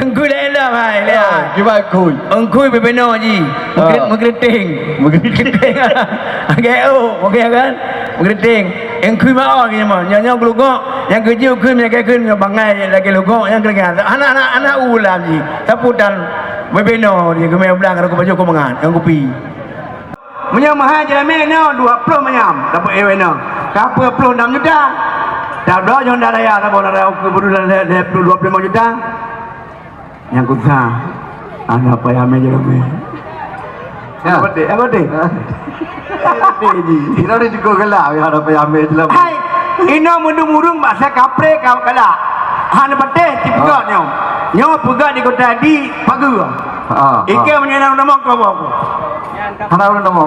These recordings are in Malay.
Engkui dah mai lihat. Gimana kuy? Engkui bebenor ji. Mengkeriting. Mengkeriting. Agak okey kan? Mengkeriting. Engkui mau ni mah. Nyanyi gelugok, yang kerja kun yang kun yang bangai lagi gelugok yang kerja. Anak ulam ji. Taputan bebenor ni kemai belang aku baju kau mangan, yang kopi. Menyam haja mena 20 menyam. Dapat ewena. Kapal 26 juta. Dah dah jangan dah raya tak boleh raya aku baru dah 25 juta. Yang kusa anak apa yang meja kami apa deh Ino ni juga gelap yang ada apa yang ambil dalam. hai ino mundung-mundung bahasa kapre kau gelap hana pateh tiga nyo pegak di kota di pagi ikan menyenang nama kau apa Hana orang nama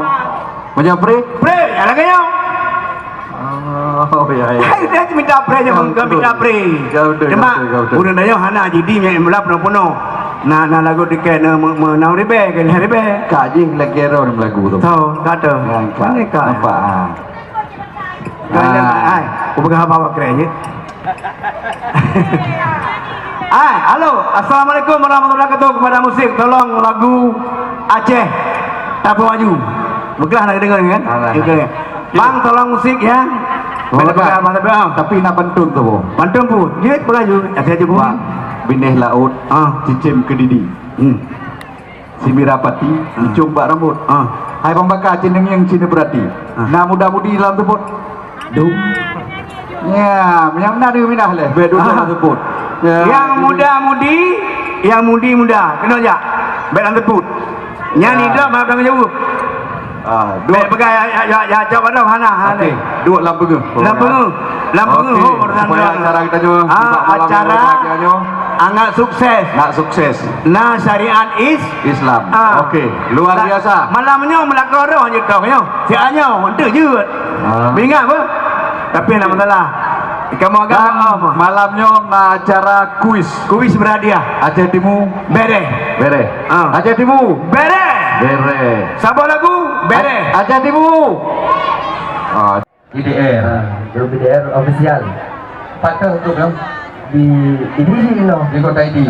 macam pre ya lagi nyo oh ya hai dia minta pre je enggak minta pre cuma udah dah hana jadi melap penuh na lagu diket na ribe ke ribe kajing lagi era orang lagu tu tahu kata mana kak apa ai aku pegang apa kerja ai halo assalamualaikum warahmatullahi wabarakatuh kepada musik tolong lagu Aceh tak maju beglah nak dengar kan okey bang tolong musik ya tapi nak pantun tu bu pantun bu dia pelaju Aceh je bu binih laut cicim kedidi Simirapati dicumba rambut hai pembakar cineng yang cina berarti nah muda-mudi dalam teput dum ya yang mana dia minah leh bedu dalam teput yang muda-mudi yang mudi-muda kena aja dalam teput nyanyi dah maaf dengan jauh dua pegang ya jawab dah hana dua lampu supaya acara kita juga acara angat sukses na syariat Islam okey luar biasa malamnya melakar je kau nya si anyo untuk je bingat apa tapi nak masalah kamu agak malamnya acara kuis berhadiah Aceh Timur bere Aceh Timur bere sabar lagu bere Aceh Timur BDR official pakai untuk yang di ini di kota ID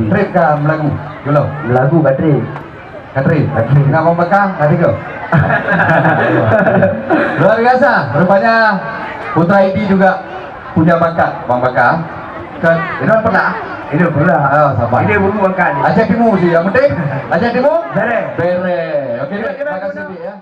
trip ke Melagu dulu lagu Katri nggak mau bekang tadi ke luar biasa rupanya Putra ID juga punya bakat Bang Bakar kan ini pernah sama ini bulu angkat Aceh Timur sih yang penting Aceh Timur bere oke terima kasih ya